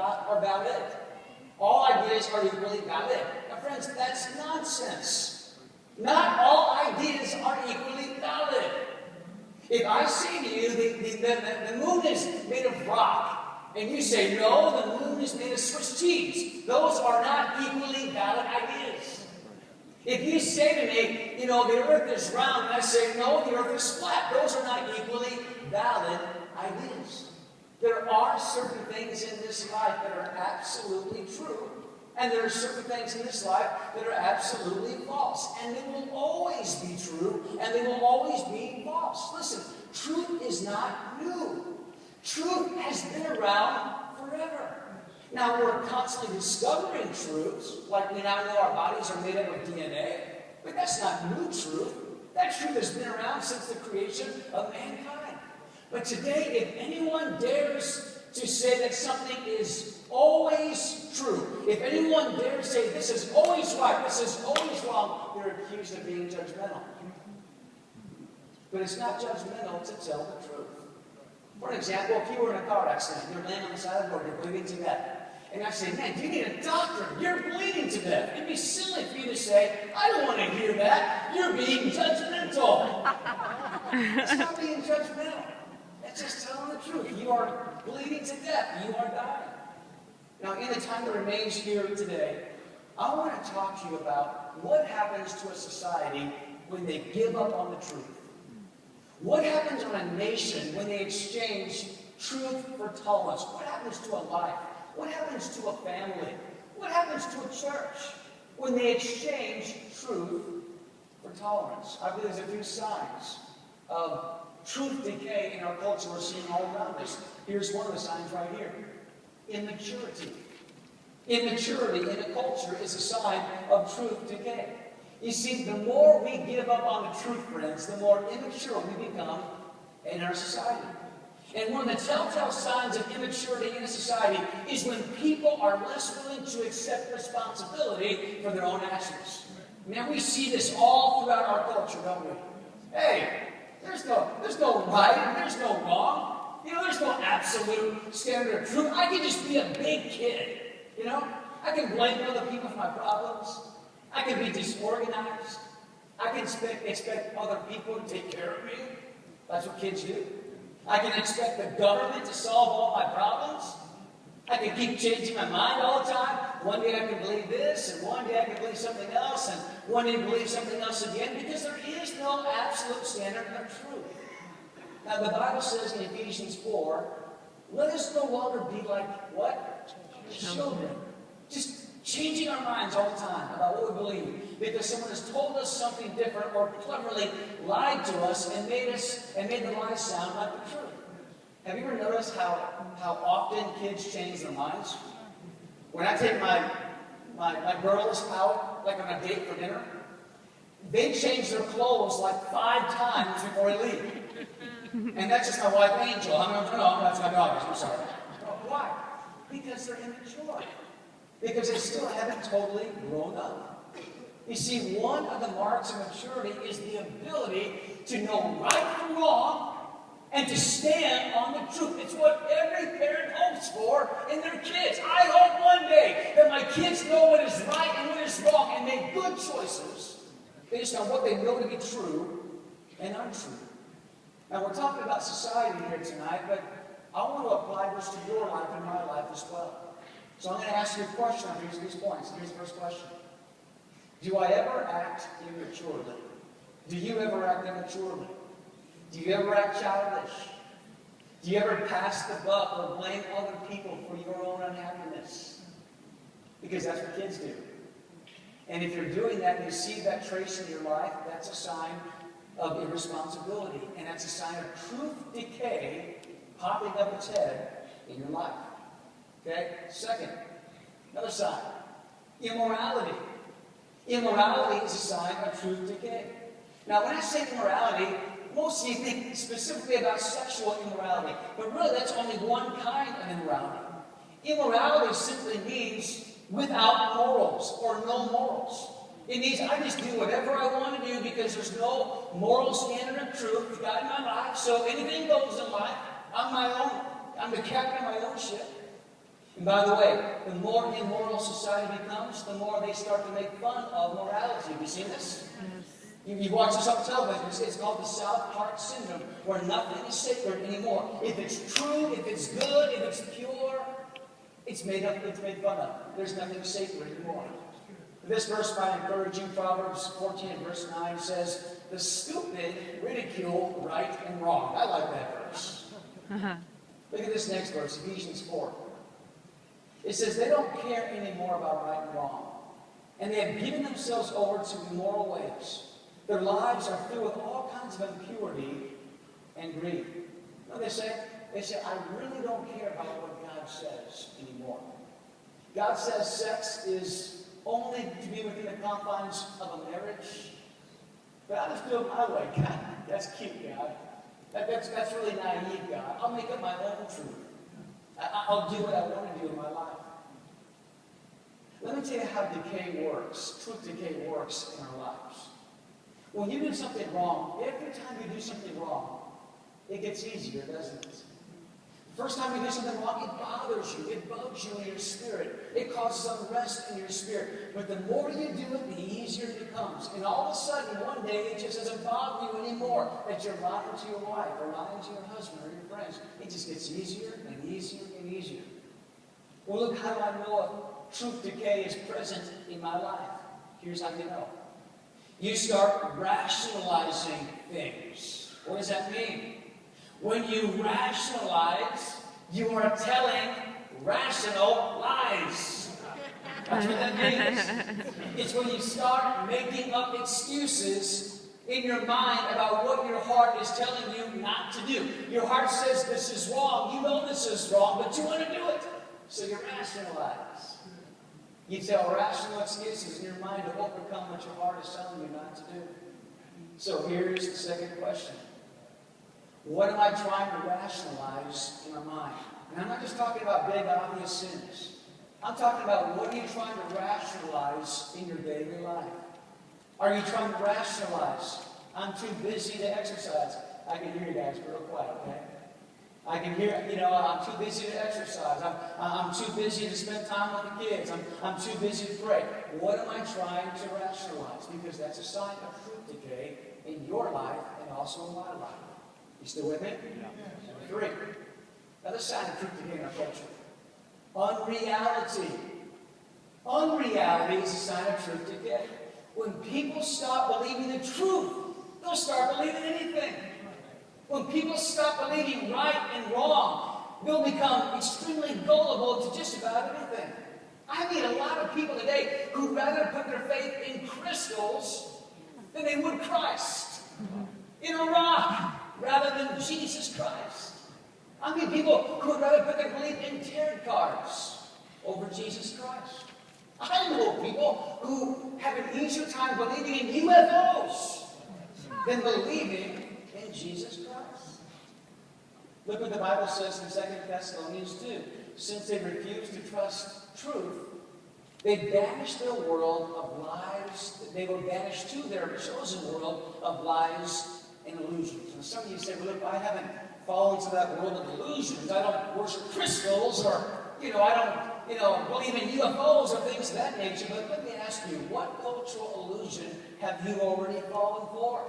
are valid. All ideas are equally valid. Now, friends, that's nonsense. Not all ideas are equally valid. If I say to you the moon is made of rock, and you say, no, the moon is made of Swiss cheese, those are not equally valid ideas. If you say to me, the earth is round, and I say, no, the earth is flat, those are not equally valid ideas. There are certain things in this life that are absolutely true, and there are certain things in this life that are absolutely false. And they will always be true, and they will always be false. Listen, truth is not new. Truth has been around forever. Now, we're constantly discovering truths, like we now know our bodies are made up of DNA, but that's not new truth. That truth has been around since the creation of mankind. But today, if anyone dares to say that something is always true, if anyone dares say this is always right, this is always wrong, they're accused of being judgmental. But it's not judgmental to tell the truth. For example, if you were in a car accident, you're laying on the side of the road, you're bleeding to death, and I say, man, you need a doctor, you're bleeding to death. It'd be silly for you to say, I don't want to hear that, you're being judgmental. It's not being judgmental. It's just telling the truth. You are bleeding to death. You are dying. Now, in the time that remains here today, I want to talk to you about what happens to a society when they give up on the truth. What happens on a nation when they exchange truth for tolerance? What happens to a life? What happens to a family? What happens to a church when they exchange truth for tolerance? I believe there's a few signs of truth decay in our culture we're seeing all around us. Here's one of the signs right here. Immaturity. Immaturity in a culture is a sign of truth decay. You see, the more we give up on the truth, friends, the more immature we become in our society. And one of the telltale signs of immaturity in a society is when people are less willing to accept responsibility for their own actions. Man, we see this all throughout our culture, don't we? Hey, there's no right and there's no wrong. There's no absolute standard of truth. I can just be a big kid. I can blame other people for my problems. I can be disorganized. I can expect other people to take care of me. That's what kids do. I can expect the government to solve all my problems. I can keep changing my mind all the time. One day I can believe this, and one day I can believe something else, and one day I believe something else again, because there is no absolute standard of truth. Now, the Bible says in Ephesians 4, let us no longer be like what? Children. Just changing our minds all the time about what we believe, because someone has told us something different or cleverly lied to us and made the lie sound like the truth. Have you ever noticed how often kids change their minds? When I take my girls out, like on a date for dinner, they change their clothes like 5 times before they leave. And that's just my wife, Angel. That's my daughters. I'm sorry. Why? Because they're immature. Because they still haven't totally grown up. You see, one of the marks of maturity is the ability to know right from wrong and to stand on the truth. It's what every parent hopes for in their kids. I hope one day that my kids know what is right and what is wrong and make good choices based on what they know to be true and untrue. Now, we're talking about society here tonight, but I want to apply this to your life and my life as well. So I'm going to ask you a question on these points. Here's the first question. Do I ever act immaturely? Do you ever act immaturely? Do you ever act childish? Do you ever pass the buck or blame other people for your own unhappiness? Because that's what kids do. And if you're doing that and you see that trace in your life, that's a sign of irresponsibility. And that's a sign of truth decay popping up its head in your life. Okay? Second, another sign. Immorality. Immorality is a sign of truth decay. Now, when I say immorality, most of you think specifically about sexual immorality, but really that's only one kind of immorality. Immorality simply means without morals or no morals. It means I just do whatever I want to do because there's no moral standard of truth God in my life, so anything goes in life. I'm the captain of my own ship. And by the way, the more immoral society becomes, the more they start to make fun of morality. Have you seen this? You've watched this on television. It's called the South Park Syndrome, where nothing is sacred anymore. If it's true, if it's good, if it's pure, it's made fun of. There's nothing sacred anymore. This verse might encourage you. Proverbs 14 and verse 9 says, "The stupid ridicule right and wrong." I like that verse. Look at this next verse, Ephesians 4. It says, "They don't care anymore about right and wrong, and they have given themselves over to immoral ways. Their lives are filled with all kinds of impurity and greed." You know what they say? They say, "I really don't care about what God says anymore. God says sex is only to be within the confines of a marriage. But I'll just do it my way. God, that's cute, God. That's really naive, God. I'll make up my own truth. I'll do what I want to do in my life." Let me tell you how decay works, truth decay works in our lives. When you do something wrong, every time you do something wrong, it gets easier, doesn't it? The first time you do something wrong, it bothers you. It bugs you in your spirit. It causes unrest in your spirit. But the more you do it, the easier it becomes. And all of a sudden, one day, it just doesn't bother you anymore that you're lying to your wife or lying to your husband or your friends. It just gets easier and easier and easier. Well, look, how do I know if truth decay is present in my life? Here's how you know. You start rationalizing things. What does that mean? When you rationalize, you are telling rational lies. That's what that means. It's when you start making up excuses in your mind about what your heart is telling you not to do. Your heart says this is wrong. You know this is wrong, but you want to do it. So you rationalize. You tell rational excuses in your mind to overcome what your heart is telling you not to do. So here's the second question. What am I trying to rationalize in my mind? And I'm not just talking about big, obvious sins. I'm talking about what are you trying to rationalize in your daily life? Are you trying to rationalize, I'm too busy to exercise? I can hear you guys real quiet, okay? I can hear, I'm too busy to exercise. I'm too busy to spend time with the kids. I'm too busy to pray. What am I trying to rationalize? Because that's a sign of truth decay in your life and also in my life. You still with me? Yeah. 3. Another sign of truth decay in our culture. Unreality. Unreality is a sign of truth decay. When people stop believing the truth, they'll start believing anything. When people stop believing right and wrong, they'll become extremely gullible to just about anything. I meet a lot of people today who'd rather put their faith in crystals than they would Christ. In a rock, rather than Jesus Christ. I mean people who would rather put their belief in tarot cards over Jesus Christ. I know people who have an easier time believing in UFOs than believing in Jesus Christ. Look what the Bible says in 2 Thessalonians 2. Since they refuse to trust truth, they banish their world of lies. They will banish to their chosen world of lies and illusions. And some of you say, well, look, I haven't fallen into that world of illusions. I don't worship crystals, or, I don't, believe in UFOs or things of that nature. But let me ask you, what cultural illusion have you already fallen for?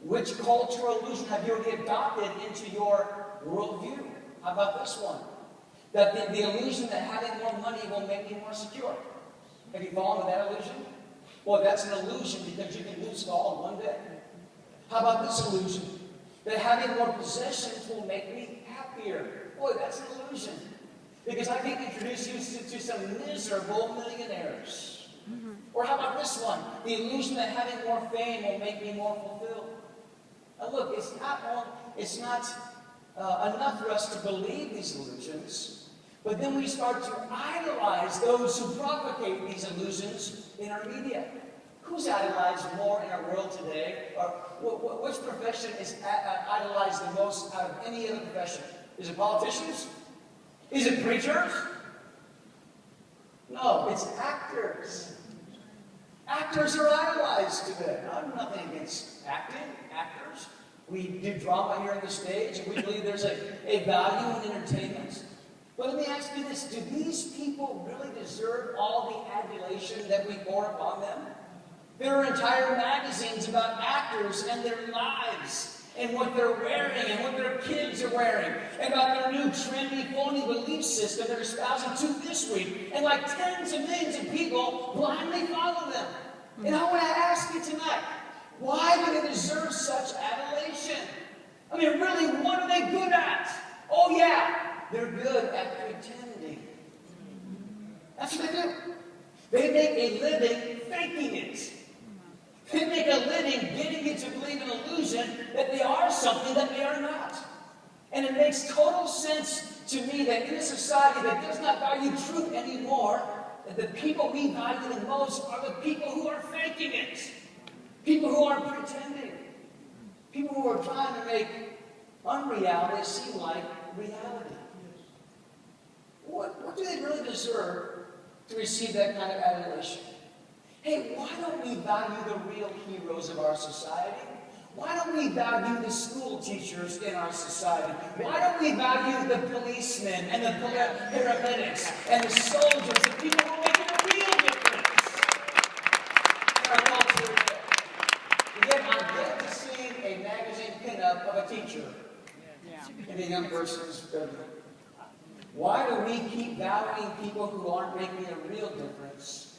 Which cultural illusion have you already adopted into your worldview? How about this one? That the illusion that having more money will make you more secure. Have you fallen to that illusion? Well, that's an illusion because you can lose it all in one day. How about this illusion? That having more possessions will make me happier. Boy, that's an illusion. Because I can introduce you to some miserable millionaires. Or how about this one? The illusion that having more fame will make me more fulfilled. Now look, it's not enough for us to believe these illusions, but then we start to idolize those who propagate these illusions in our media. Who's idolized more in our world today? Or which profession is idolized the most out of any other profession? Is it politicians? Is it preachers? No, it's actors. Actors are idolized today. I have nothing against actors. We do drama here on the stage, and we believe there's a value in entertainment. But let me ask you this, do these people really deserve all the adulation that we pour upon them? There are entire magazines about actors and their lives, and what they're wearing, and what their kids are wearing, and about their new trendy, phony belief system they're espousing to this week. And like tens of millions of people blindly follow them. And I want to ask you tonight, why do they deserve such adulation? I mean, really, what are they good at? Oh yeah, they're good at pretending. That's what they do. They make a living faking it. They make a living getting you to believe an illusion that they are something that they are not. And it makes total sense to me that in a society that does not value truth anymore, that the people we value the most are the people who are faking it. People who are pretending. People who are trying to make unreality seem like reality. What do they really deserve to receive that kind of adulation? Hey, why don't we value the real heroes of our society? Why don't we value the school teachers in our society? Why don't we value the policemen and the paramedics and the soldiers, the people who are making a real difference in our culture today? Yet I'm yet to see a magazine pinup of a teacher in a young person's bedroom. Why do we keep valuing people who aren't making a real difference?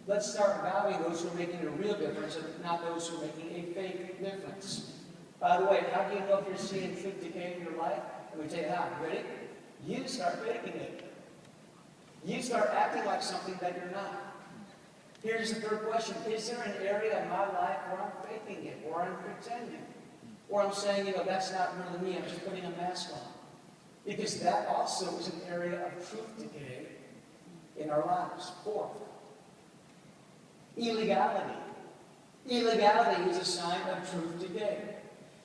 Let's start valuing those who are making a real difference and not those who are making a fake difference. By the way, how do you know if you're seeing truth decay in your life? Let me tell you how. Ready? You start faking it. You start acting like something that you're not. Here's the third question. Is there an area in my life where I'm faking it, where I'm pretending? Or I'm saying, that's not really me, I'm just putting a mask on. Because that also is an area of truth decay in our lives. Fourth, illegality. Illegality is a sign of truth decay.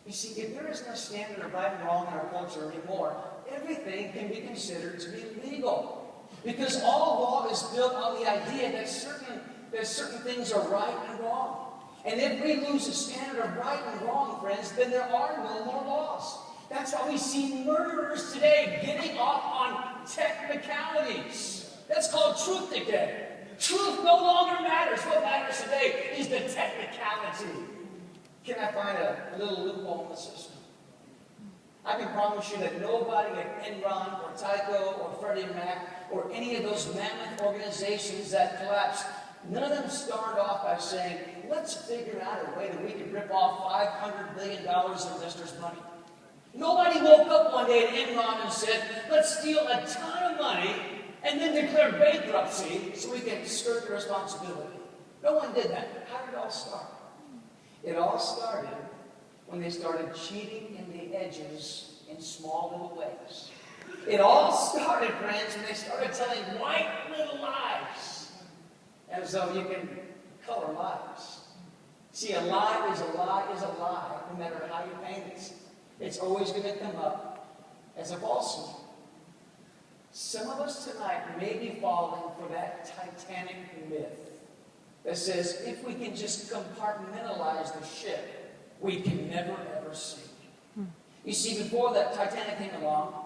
You see, if there is no standard of right and wrong in our culture anymore, everything can be considered to be legal. Because all law is built on the idea that certain things are right and wrong. And if we lose the standard of right and wrong, friends, then there are no more laws. That's why we see murderers today getting off on technicalities. That's called truth decay. Truth no longer matters. What matters today is the technicality. Can I find a little loophole in the system? I can promise you that nobody at Enron or Tyco or Freddie Mac or any of those mammoth organizations that collapsed, none of them started off by saying, let's figure out a way that we can rip off $500 billion of investors' money. Nobody woke up one day at Enron and said, let's steal a ton of money and then declare bankruptcy so we can skirt the responsibility. No one did that. How did it all start? It all started when they started cheating in the edges in small little ways. It all started, friends, when they started telling white little lies, as though you can color lies. See, a lie is a lie is a lie, no matter how you paint it. It's always going to come up as a falsehood. Some of us tonight may be falling for that Titanic myth that says if we can just compartmentalize the ship, we can never ever sink. You see, before that Titanic came along,